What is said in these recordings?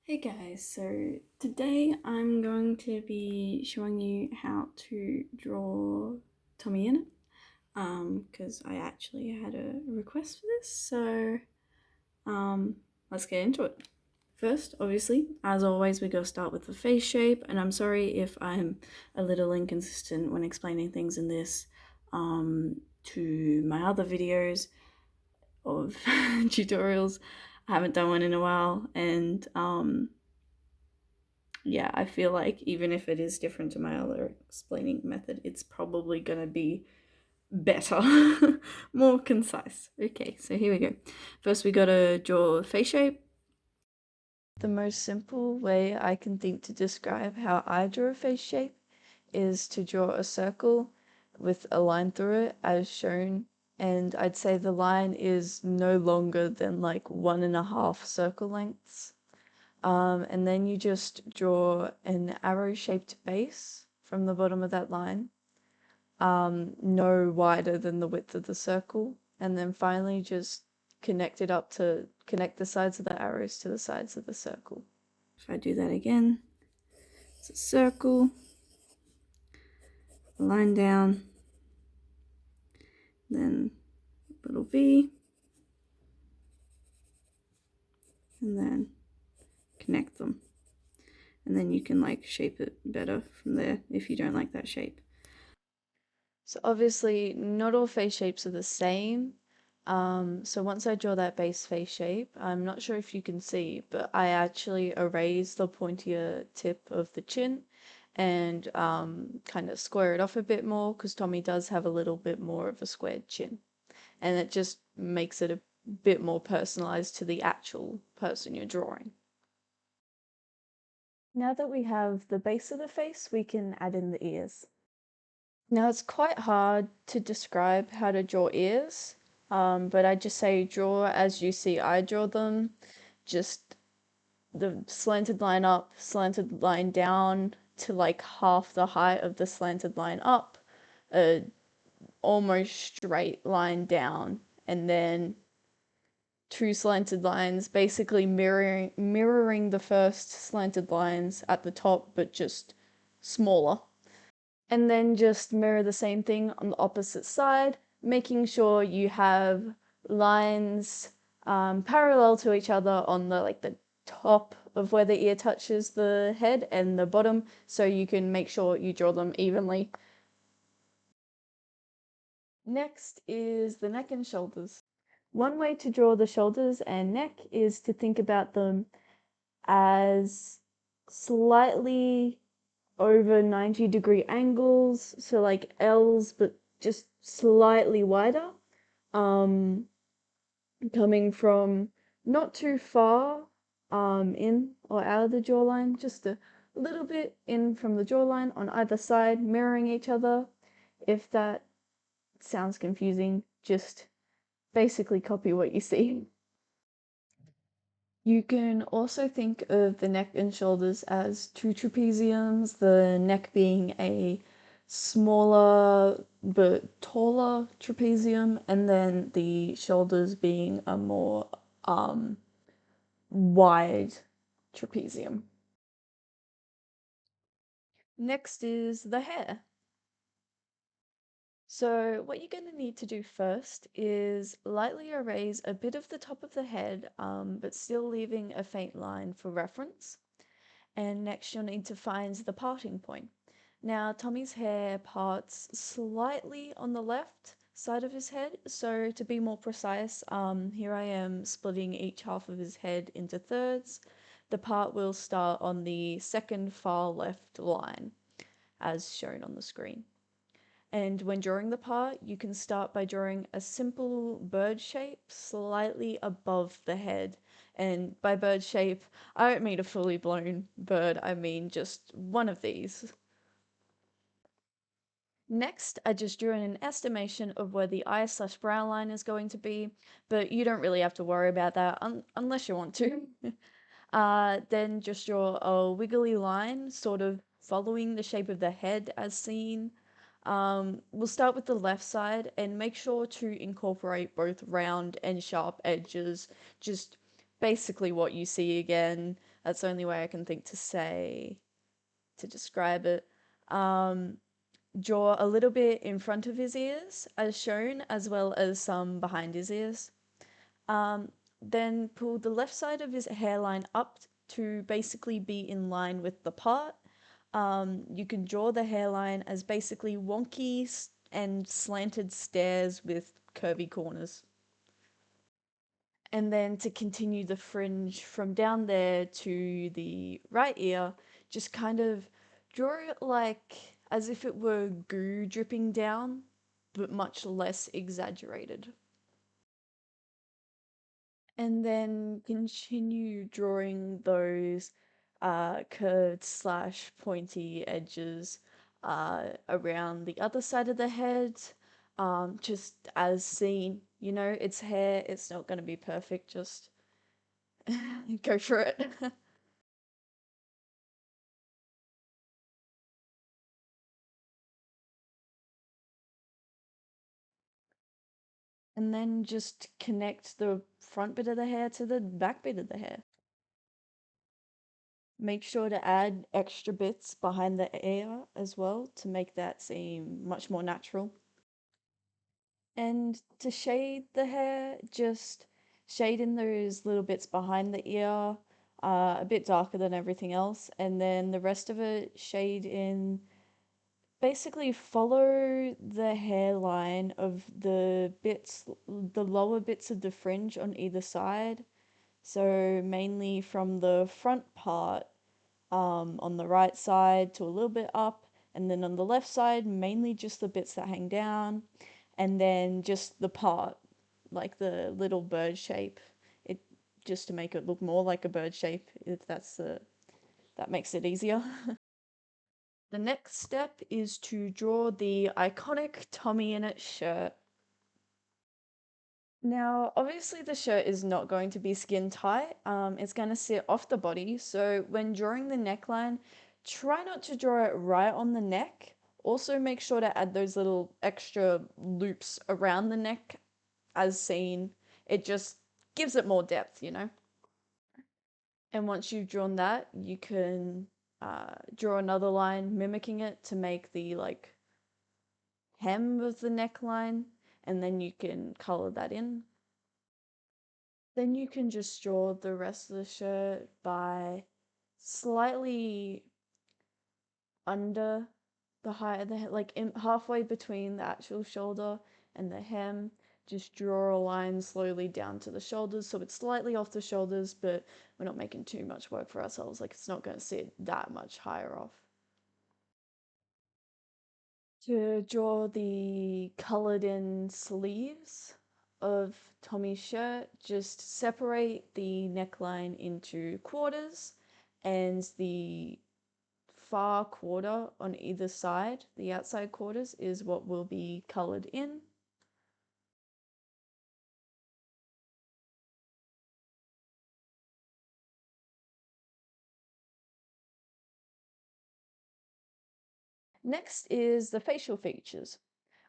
Hey guys, so today I'm going to be showing you how to draw Tommyinnit because I actually had a request for this, so let's get into it. First, obviously, as always, we gotta start with the face shape, and I'm sorry if I'm a little inconsistent when explaining things in this to my other videos of tutorials. I haven't done one in a while, and yeah, I feel like even if it is different to my other explaining method, it's probably gonna be better, more concise. Okay, so here we go. First, we gotta draw a face shape. The most simple way I can think to describe how I draw a face shape is to draw a circle with a line through it as shown, and I'd say the line is no longer than like 1.5 circle lengths. And then you just draw an arrow-shaped base from the bottom of that line, no wider than the width of the circle, and then finally just connect the sides of the arrows to the sides of the circle. If I do that again, it's a circle, a line down, then a little V, and then connect them. And then you can like shape it better from there if you don't like that shape. So obviously not all face shapes are the same. So once I draw that base face shape, I'm not sure if you can see, but I actually erase the pointier tip of the chin and kind of square it off a bit more because Tommy does have a little bit more of a squared chin. And it just makes it a bit more personalized to the actual person you're drawing. Now that we have the base of the face, we can add in the ears. Now it's quite hard to describe how to draw ears, but I just say draw as you see I draw them, just the slanted line up, slanted line down to like half the height of the slanted line up, a almost straight line down, and then two slanted lines basically mirroring the first slanted lines at the top but just smaller. And then just mirror the same thing on the opposite side, making sure you have lines parallel to each other on the top of where the ear touches the head and the bottom, so you can make sure you draw them evenly. Next is the neck and shoulders. One way to draw the shoulders and neck is to think about them as slightly over 90-degree angles, so like L's, but just slightly wider, um, coming from not too far in or out of the jawline, just a little bit in from the jawline on either side, mirroring each other. If that sounds confusing, just basically copy what you see. You can also think of the neck and shoulders as two trapeziums, the neck being a smaller but taller trapezium, and then the shoulders being a more wide trapezium. Next is the hair. So what you're going to need to do first is lightly erase a bit of the top of the head, but still leaving a faint line for reference. And next you'll need to find the parting point. Now Tommy's hair parts slightly on the left side of his head, so to be more precise, here I am splitting each half of his head into thirds. The part will start on the second far left line, as shown on the screen. And when drawing the part, you can start by drawing a simple bird shape slightly above the head. And by bird shape, I don't mean a fully blown bird, I mean just one of these. Next, I just drew in an estimation of where the eye/brow line is going to be, but you don't really have to worry about that unless you want to. Then just draw a wiggly line, sort of following the shape of the head as seen. We'll start with the left side and make sure to incorporate both round and sharp edges, just basically what you see again. That's the only way I can think to say to describe it. Um, Draw a little bit in front of his ears, as shown, as well as some behind his ears. Um, then pull the left side of his hairline up to basically be in line with the part. You can draw the hairline as basically wonky and slanted stairs with curvy corners. And then to continue the fringe from down there to the right ear, just kind of draw it like as if it were goo dripping down, but much less exaggerated. And then continue drawing those curved slash pointy edges around the other side of the head, just as seen. You know, it's hair, it's not going to be perfect, just go for it. And then just connect the front bit of the hair to the back bit of the hair. Make sure to add extra bits behind the ear as well to make that seem much more natural. And to shade the hair, just shade in those little bits behind the ear, a bit darker than everything else, and then the rest of it shade in. Basically, follow the hairline of the lower bits of the fringe on either side. So mainly from the front part, on the right side to a little bit up, and then on the left side, mainly just the bits that hang down, and then just the part, like the little bird shape. It just to make it look more like a bird shape, if that makes it easier. The next step is to draw the iconic Tommyinnit shirt. Now, obviously the shirt is not going to be skin tight. It's going to sit off the body. So when drawing the neckline, try not to draw it right on the neck. Also make sure to add those little extra loops around the neck as seen. It just gives it more depth, you know? And once you've drawn that, you can draw another line mimicking it to make the like hem of the neckline, and then you can color that in. Then you can just draw the rest of the shirt by slightly under the height of the head, like halfway between the actual shoulder and the hem. Just draw a line slowly down to the shoulders so it's slightly off the shoulders, but we're not making too much work for ourselves. Like it's not going to sit that much higher off. To draw the colored in sleeves of Tommy's shirt, just separate the neckline into quarters, and the far quarter on either side, the outside quarters, is what will be colored in. Next is the facial features.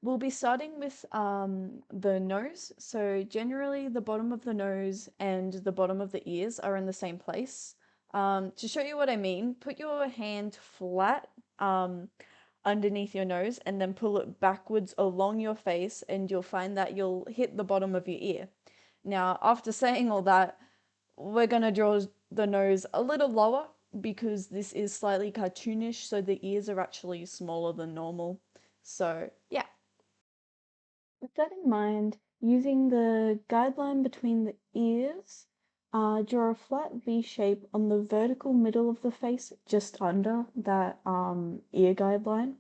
We'll be starting with the nose. So generally the bottom of the nose and the bottom of the ears are in the same place. To show you what I mean, put your hand flat underneath your nose and then pull it backwards along your face, and you'll find that you'll hit the bottom of your ear. Now, after saying all that, we're going to draw the nose a little lower because this is slightly cartoonish, so the ears are actually smaller than normal. So, yeah. With that in mind, using the guideline between the ears, draw a flat V shape on the vertical middle of the face, just under that ear guideline.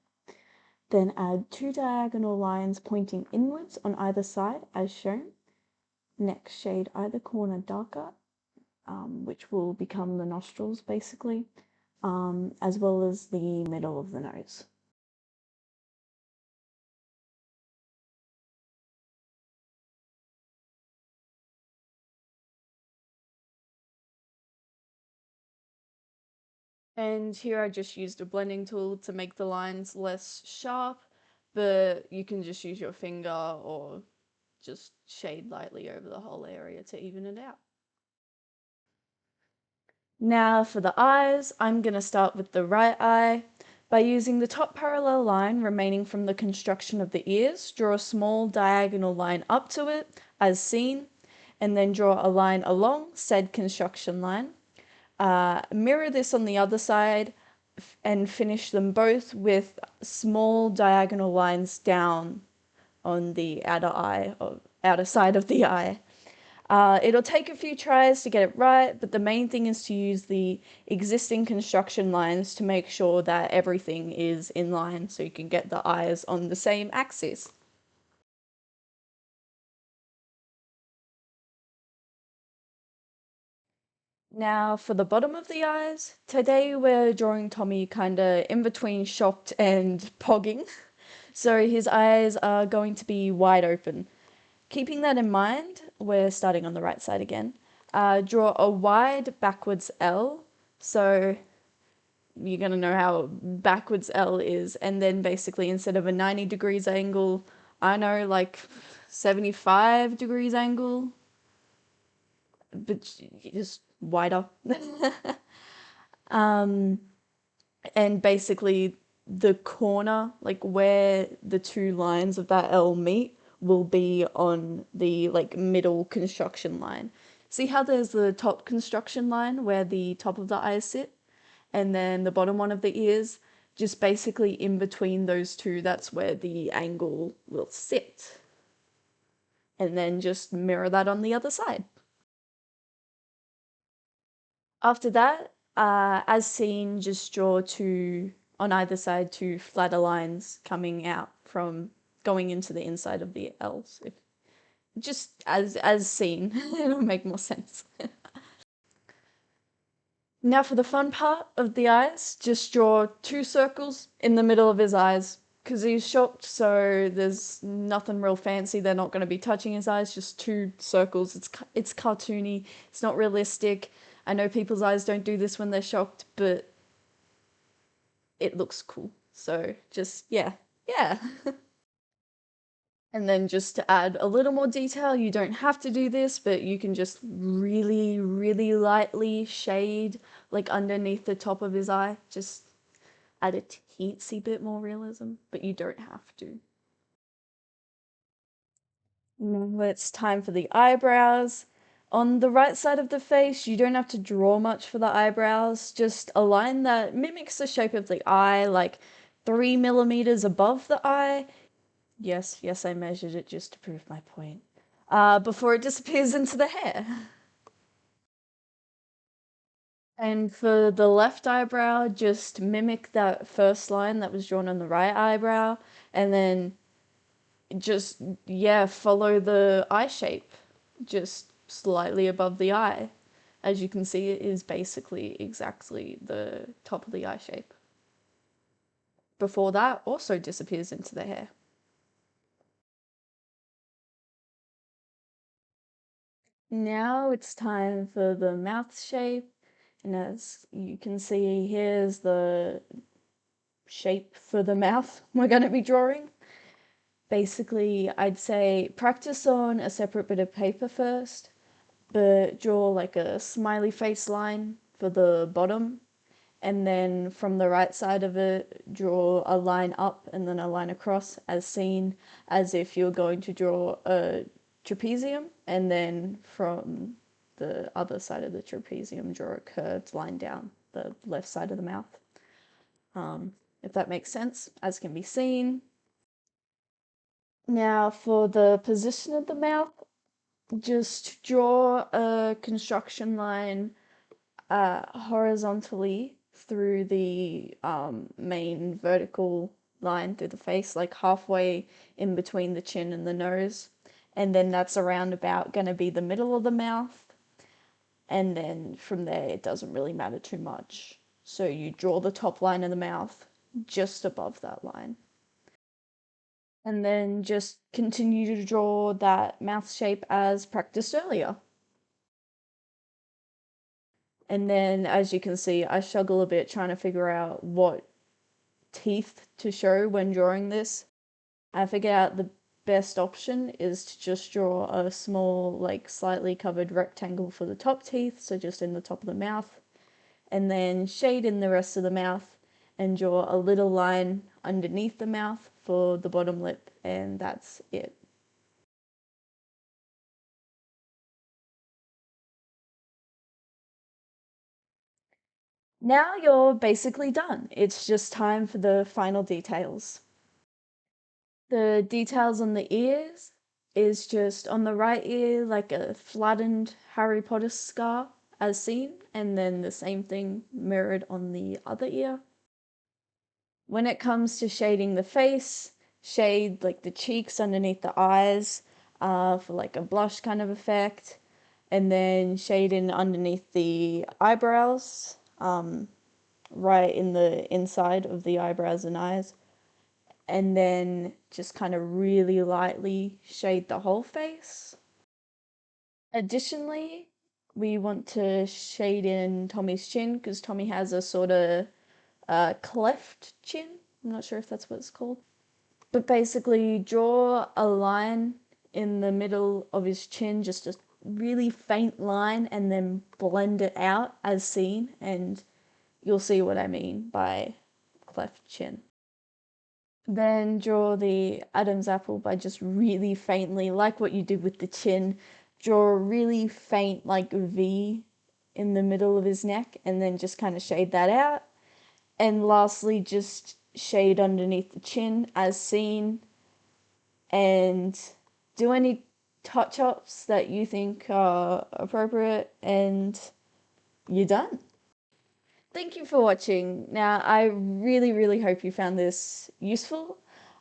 Then add two diagonal lines pointing inwards on either side, as shown. Next, shade either corner darker, which will become the nostrils basically, as well as the middle of the nose. And here I just used a blending tool to make the lines less sharp, but you can just use your finger or just shade lightly over the whole area to even it out. Now for the eyes, I'm going to start with the right eye. By using the top parallel line remaining from the construction of the ears, draw a small diagonal line up to it, as seen, and then draw a line along said construction line. Mirror this on the other side and finish them both with small diagonal lines down on the outer side of the eye. It'll take a few tries to get it right, but the main thing is to use the existing construction lines to make sure that everything is in line so you can get the eyes on the same axis. Now for the bottom of the eyes, today we're drawing Tommy kinda in between shocked and pogging. So his eyes are going to be wide open. Keeping that in mind, we're starting on the right side again. Draw a wide backwards L. So you're going to know how backwards L is. And then basically instead of a 90 degrees angle, I know like 75 degrees angle, but just wider. And basically the corner, like where the two lines of that L meet, will be on the like middle construction line. See how there's the top construction line where the top of the eyes sit, and then the bottom one of the ears? Just basically in between those two, that's where the angle will sit. And then just mirror that on the other side. After that, as seen, just draw two on either side, two flatter lines coming out from going into the inside of the L's. If just as seen, it'll make more sense. Now for the fun part of the eyes, just draw two circles in the middle of his eyes. Because he's shocked, so there's nothing real fancy. They're not going to be touching his eyes, just two circles. It's cartoony, it's not realistic. I know people's eyes don't do this when they're shocked, but it looks cool. So just, yeah. And then just to add a little more detail, you don't have to do this, but you can just really, really lightly shade like underneath the top of his eye. Just add a teensy bit more realism, but you don't have to. Now it's time for the eyebrows. On the right side of the face, you don't have to draw much for the eyebrows, just a line that mimics the shape of the eye, like 3 millimeters above the eye. Yes, I measured it just to prove my point. Before it disappears into the hair. And for the left eyebrow, just mimic that first line that was drawn on the right eyebrow, and then just, yeah, follow the eye shape, just slightly above the eye. As you can see, it is basically exactly the top of the eye shape. Before that, also disappears into the hair. Now it's time for the mouth shape, and as you can see, here's the shape for the mouth we're going to be drawing. Basically, I'd say practice on a separate bit of paper first, but draw like a smiley face line for the bottom, and then from the right side of it, draw a line up and then a line across, as seen, as if you're going to draw a trapezium, and then from the other side of the trapezium, draw a curved line down the left side of the mouth. If that makes sense, as can be seen. Now for the position of the mouth, just draw a construction line horizontally through the main vertical line through the face, like halfway in between the chin and the nose. And then that's around about going to be the middle of the mouth. And then from there, it doesn't really matter too much. So you draw the top line of the mouth just above that line. And then just continue to draw that mouth shape as practiced earlier. And then, as you can see, I struggle a bit trying to figure out what teeth to show when drawing this. I figured out the best option is to just draw a small, like slightly covered rectangle for the top teeth, so just in the top of the mouth. and then shade in the rest of the mouth and draw a little line underneath the mouth for the bottom lip, and that's it. Now you're basically done. It's just time for the final details. The details on the ears is just on the right ear, like a flattened Harry Potter scar as seen, and then the same thing mirrored on the other ear. When it comes to shading the face, shade like the cheeks underneath the eyes for like a blush kind of effect, and then shade in underneath the eyebrows, right in the inside of the eyebrows and eyes, and then just kind of really lightly shade the whole face. Additionally, we want to shade in Tommy's chin because Tommy has a sort of cleft chin. I'm not sure if that's what it's called. But basically, draw a line in the middle of his chin, just a really faint line, and then blend it out as seen, and you'll see what I mean by cleft chin. Then draw the Adam's apple by just really faintly, like what you did with the chin, draw a really faint like V in the middle of his neck, and then just kind of shade that out. And lastly, just shade underneath the chin as seen, and do any touch-ups that you think are appropriate, and you're done. Thank you for watching. Now, I really hope you found this useful.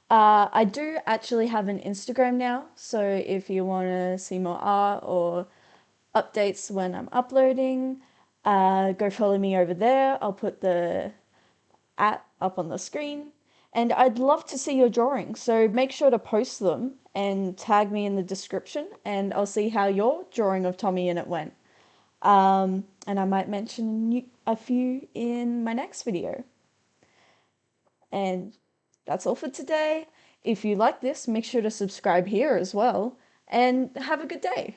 I do actually have an Instagram now, so if you want to see more art or updates when I'm uploading, go follow me over there. I'll put the up on the screen. And I'd love to see your drawings, so make sure to post them and tag me in the description, and I'll see how your drawing of Tommyinnit went. And I might mention a few in my next video. And that's all for today. If you like this, make sure to subscribe here as well, and have a good day.